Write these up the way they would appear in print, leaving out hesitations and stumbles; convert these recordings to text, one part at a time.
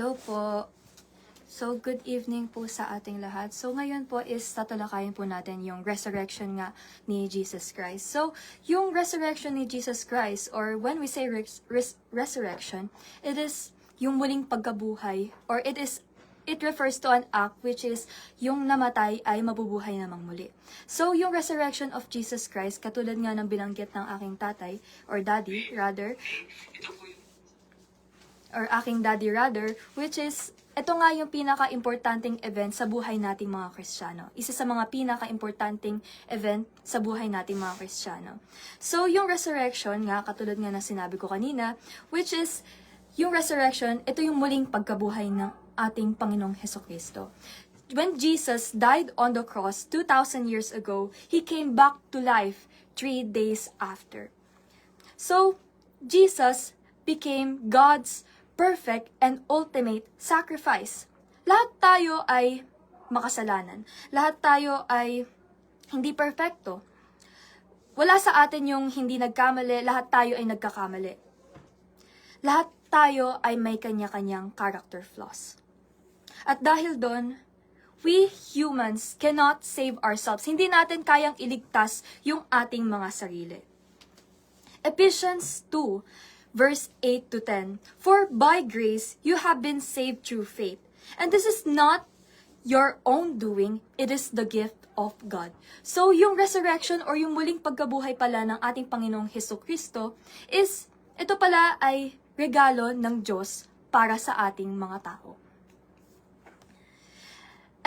Hello po. So, good evening po sa ating lahat. So, ngayon po is tatalakayin po natin yung resurrection nga ni Jesus Christ. So, yung resurrection ni Jesus Christ, or when we say resurrection, it is yung muling pagkabuhay, or it refers to an act which is yung namatay ay mabubuhay namang muli. So, yung resurrection of Jesus Christ, katulad nga ng binanggit ng aking tatay, or daddy, rather, which is, ito nga yung pinaka-importanting event sa buhay nating mga Kristiyano. Isa sa mga pinaka-importanting event sa buhay nating mga Kristiyano. So, yung resurrection nga, katulad nga na sinabi ko kanina, which is, yung resurrection, ito yung muling pagkabuhay ng ating Panginoong Hesukristo. When Jesus died on the cross 2,000 years ago, He came back to life 3 days after. So, Jesus became God's perfect and ultimate sacrifice. Lahat tayo ay makasalanan. Lahat tayo ay hindi perfecto. Wala sa atin yung hindi nagkamali, lahat tayo ay nagkakamali. Lahat tayo ay may kanya-kanyang character flaws. At dahil doon, we humans cannot save ourselves. Hindi natin kayang iligtas yung ating mga sarili. Ephesians 2, verse 8 to 10. For by grace you have been saved through faith. And this is not your own doing, it is the gift of God. So yung resurrection or yung muling pagkabuhay pala ng ating Panginoong Hesukristo is, ito pala ay regalo ng Diyos para sa ating mga tao.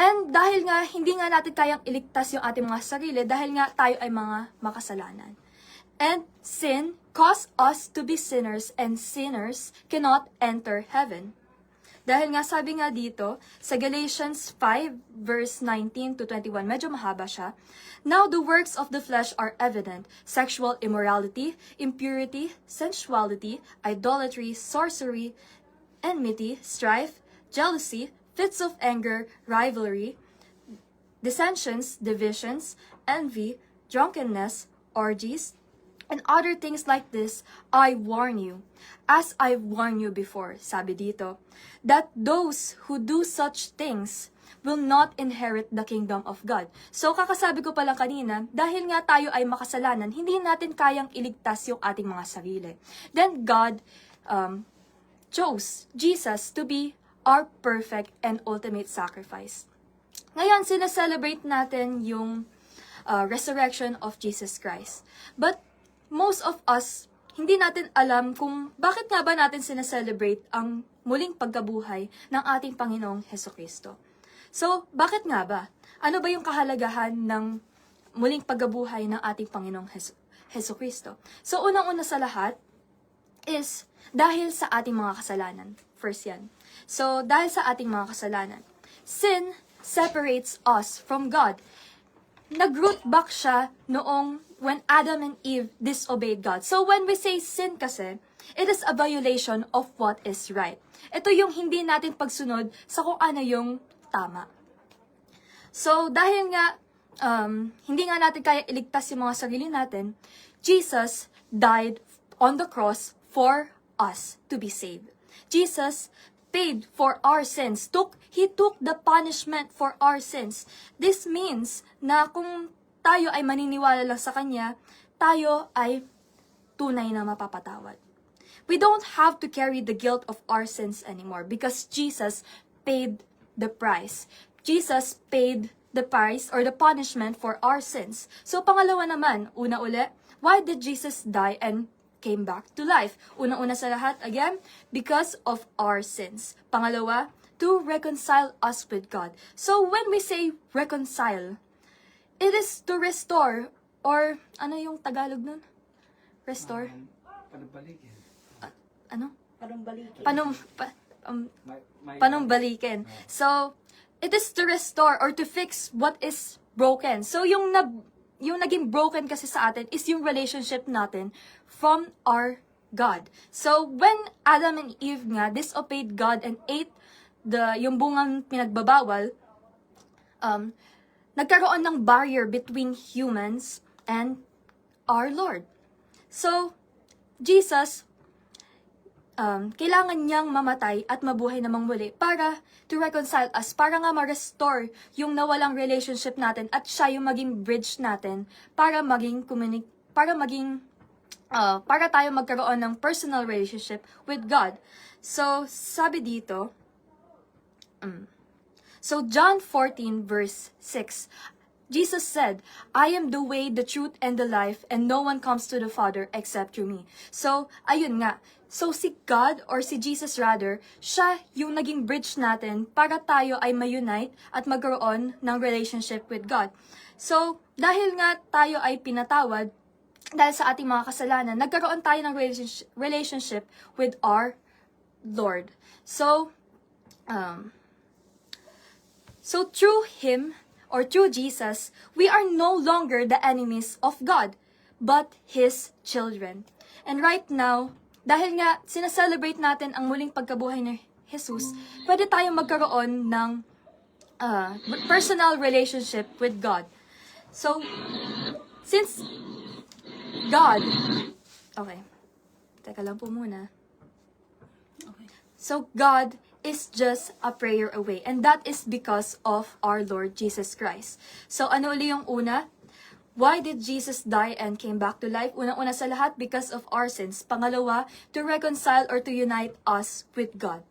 And dahil nga hindi nga natin kayang iligtas yung ating mga sarili, dahil nga tayo ay mga makasalanan. And sin caused us to be sinners, and sinners cannot enter heaven. Dahil nga sabi nga dito, sa Galatians 5, verse 19 to 21, medyo mahaba siya. Now the works of the flesh are evident: sexual immorality, impurity, sensuality, idolatry, sorcery, enmity, strife, jealousy, fits of anger, rivalry, dissensions, divisions, envy, drunkenness, orgies, and other things like this. I warn you, as I've warned you before, sabi dito, that those who do such things will not inherit the kingdom of God. So, kakasabi ko pala kanina, dahil nga tayo ay makasalanan, hindi natin kayang iligtas yung ating mga sarili. Then God chose Jesus to be our perfect and ultimate sacrifice. Ngayon, sineselebrate natin yung resurrection of Jesus Christ. But most of us, hindi natin alam kung bakit nga ba natin sineselebrate ang muling pagkabuhay ng ating Panginoong Hesukristo. So, bakit nga ba? Ano ba yung kahalagahan ng muling pagkabuhay ng ating Panginoong Hesukristo? So, unang-una sa lahat is dahil sa ating mga kasalanan. First yan. So, dahil sa ating mga kasalanan. Sin separates us from God. Nag-root back siya noong when Adam and Eve disobeyed God. So when we say sin kasi, it is a violation of what is right. Ito yung hindi natin pagsunod sa kung ano yung tama. So dahil nga, hindi nga natin kaya iligtas yung mga sarili natin, Jesus died on the cross for us to be saved. Jesus paid for our sins. He took the punishment for our sins. This means na kung tayo ay maniniwala lang sa Kanya, tayo ay tunay na mapapatawad. We don't have to carry the guilt of our sins anymore because Jesus paid the price. Jesus paid the price or the punishment for our sins. So pangalawa naman, una uli, why did Jesus die and came back to life? Una-una sa lahat, again, because of our sins. Pangalawa, to reconcile us with God. So when we say reconcile, it is to restore, or ano yung Tagalog nun? Restore? Panumbalikin. Ano? Panumbalikin. Panumbalikin. So, it is to restore or to fix what is broken. So, yung naging broken kasi sa atin is yung relationship natin from our God. So, when Adam and Eve nga disobeyed God and ate yung bungang pinagbabawal, nagkaroon ng barrier between humans and our Lord. So, Jesus kailangan niyang mamatay at mabuhay namang muli para to reconcile us, para nga ma-restore yung nawalang relationship natin at siya yung maging bridge natin para para tayo magkaroon ng personal relationship with God. So, sabi dito, so John 14 verse 6, Jesus said, I am the way, the truth, and the life, and no one comes to the Father except through me. So, ayun nga. So, si God, or si Jesus rather, siya yung naging bridge natin para tayo ay ma-unite at magkaroon ng relationship with God. So, dahil nga tayo ay pinatawad, dahil sa ating mga kasalanan, nagkaroon tayo ng relationship with our Lord. So through Him, or through Jesus, we are no longer the enemies of God, but His children. And right now, dahil nga sinaselebrate natin ang muling pagkabuhay ni Jesus, pwede tayong magkaroon ng personal relationship with God. So, since God, okay, teka lang po muna. Okay. So, God is just a prayer away. And that is because of our Lord Jesus Christ. So, ano uli yung una? Why did Jesus die and came back to life? Unang-una sa lahat, because of our sins. Pangalawa, to reconcile or to unite us with God.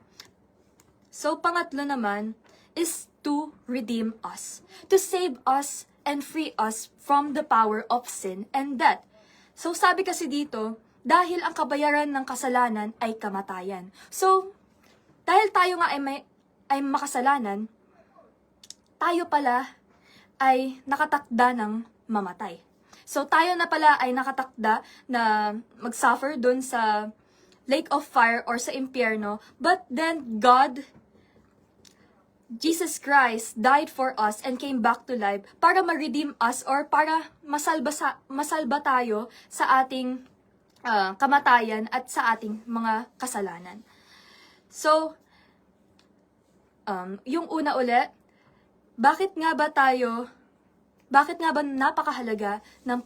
So, pangatlo naman is to redeem us. To save us and free us from the power of sin and death. So, sabi kasi dito, dahil ang kabayaran ng kasalanan ay kamatayan. So, dahil tayo nga ay makasalanan, tayo pala ay nakatakda ng mamatay. So, tayo na pala ay nakatakda na mag-suffer dun sa lake of fire or sa impyerno. But then, God, Jesus Christ, died for us and came back to life para ma-redeem us or para masalba tayo sa ating kamatayan at sa ating mga kasalanan. So, yung una uli, bakit nga ba napakahalaga ng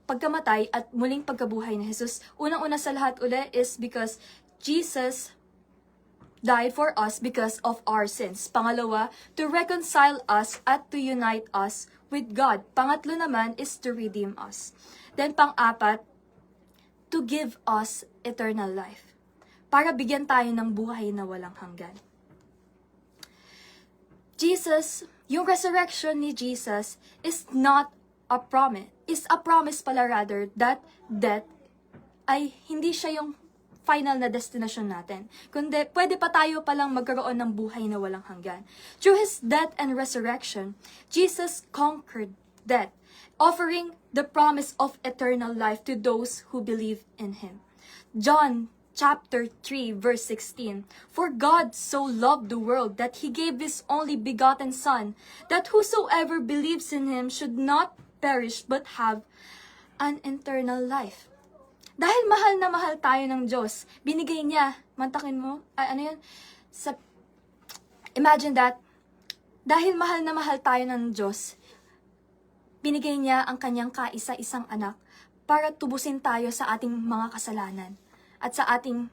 pagkamatay at muling pagkabuhay ni Jesus? Unang-una sa lahat uli is because Jesus died for us because of our sins. Pangalawa, to reconcile us at to unite us with God. Pangatlo naman is to redeem us. Then pang-apat, to give us eternal life. Para bigyan tayo ng buhay na walang hanggan. Yung resurrection ni Jesus is not a promise. Is a promise pala rather that death ay hindi siya yung final na destination natin. Kundi pwede pa tayo palang magkaroon ng buhay na walang hanggan. Through His death and resurrection, Jesus conquered death, offering the promise of eternal life to those who believe in Him. John chapter 3 verse 16, For God so loved the world that He gave His only begotten Son, that whosoever believes in Him should not perish but have an eternal life. Dahil mahal na mahal tayo ng Diyos, binigay niya, mantakin mo, imagine that, dahil mahal na mahal tayo ng Diyos, binigay niya ang kanyang kaisa-isang anak para tubusin tayo sa ating mga kasalanan at sa ating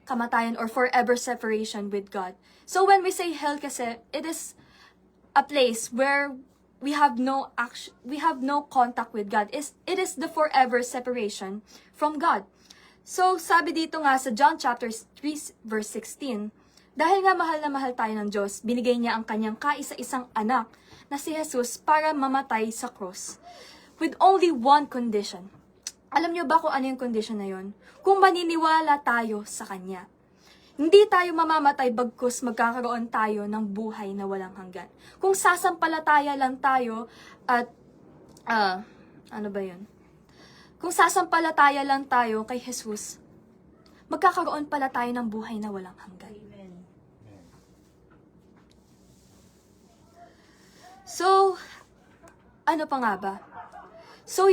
kamatayan or forever separation with God. So when we say hell kasi, it is a place where we have no contact with God. It is the forever separation from God. So sabi dito nga sa John chapter 3 verse 16, dahil nga mahal na mahal tayo ng Diyos, binigay niya ang kanyang kaisa-isang anak na si Jesus para mamatay sa cross. With only one condition. Alam niyo ba kung ano yung condition na yun? Kung maniniwala tayo sa Kanya. Hindi tayo mamamatay bagkus magkakaroon tayo ng buhay na walang hanggan. Kung sasampalataya lang tayo at, ano ba yun? Kung sasampalataya lang tayo kay Jesus, magkakaroon pala tayo ng buhay na walang hanggan. So, ano pa nga ba? So,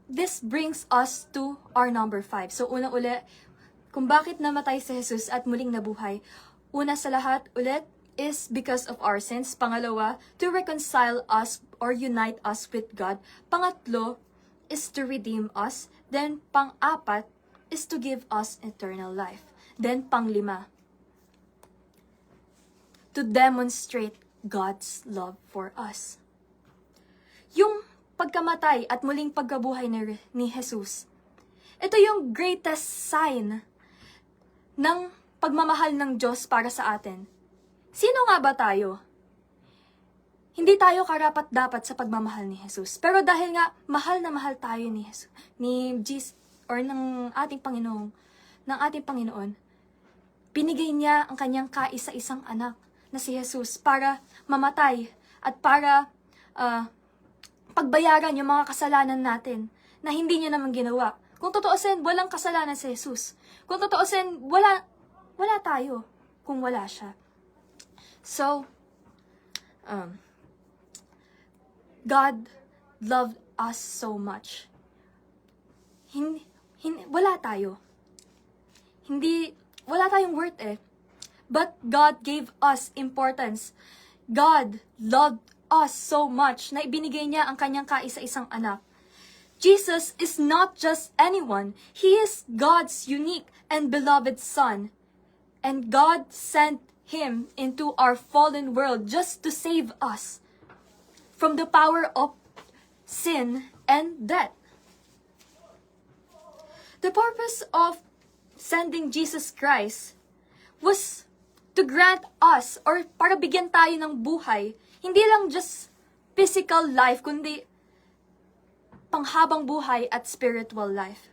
this brings us to our number 5. So, una ulit, kung bakit namatay si Jesus at muling nabuhay, una sa lahat ulit is because of our sins. Pangalawa, to reconcile us or unite us with God. Pangatlo is to redeem us. Then, pang-apat, is to give us eternal life. Then, panglima, to demonstrate God's love for us. Yung pagkamatay at muling pagkabuhay ni Jesus, ito yung greatest sign ng pagmamahal ng Diyos para sa atin. Sino nga ba tayo? Hindi tayo karapat-dapat sa pagmamahal ni Jesus. Pero dahil nga mahal na mahal tayo ni Jesus, ni Jesus, or ng ating Panginoon, binigay niya ang kanyang kaisa-isang anak na si Jesus para mamatay at para pagbayaran yung mga kasalanan natin na hindi niya naman ginawa. Kung totoosin, walang kasalanan si Jesus. Kung totoosin, wala tayo kung wala siya. So, God loved us so much. Wala tayo. Wala tayong worth eh. But God gave us importance. God loved us so much na ibinigay niya ang kanyang kaisa-isang anak. Jesus is not just anyone. He is God's unique and beloved Son. And God sent Him into our fallen world just to save us from the power of sin and death. The purpose of sending Jesus Christ was to grant us, or para bigyan tayo ng buhay, hindi lang just physical life, kundi panghabang buhay at spiritual life.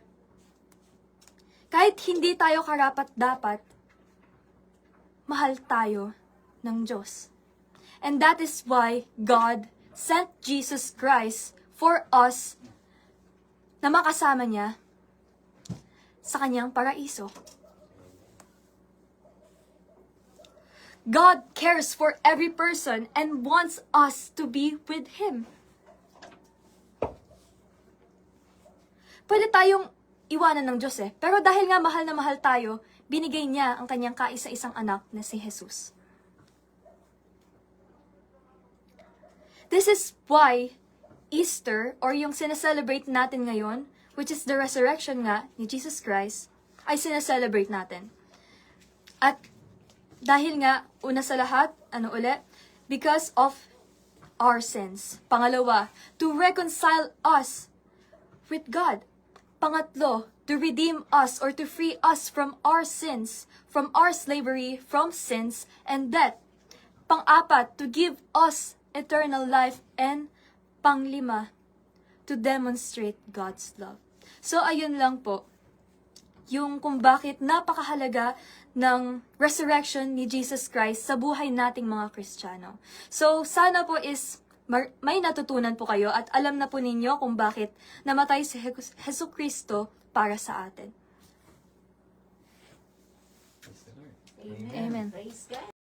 Kahit hindi tayo karapat-dapat, mahal tayo ng Diyos. And that is why God sent Jesus Christ for us na makasama niya sa kanyang paraiso. God cares for every person and wants us to be with Him. Pwede tayong iwanan ng Diyos eh. Pero dahil nga mahal na mahal tayo, binigay niya ang kanyang kaisa-isang anak na si Jesus. This is why Easter, or yung sineselebrate natin ngayon, which is the resurrection nga ni Jesus Christ, ay sineselebrate natin. At dahil nga, una sa lahat, because of our sins. Pangalawa, to reconcile us with God. Pangatlo, to redeem us or to free us from our sins, from our slavery, from sins and death. Pang-apat, to give us eternal life. And panglima, to demonstrate God's love. So, ayun lang po, yung kung bakit napakahalaga ng resurrection ni Jesus Christ sa buhay nating mga Kristiyano. So, sana po is may natutunan po kayo at alam na po ninyo kung bakit namatay si Jesucristo para sa atin. Amen. Amen. Praise God.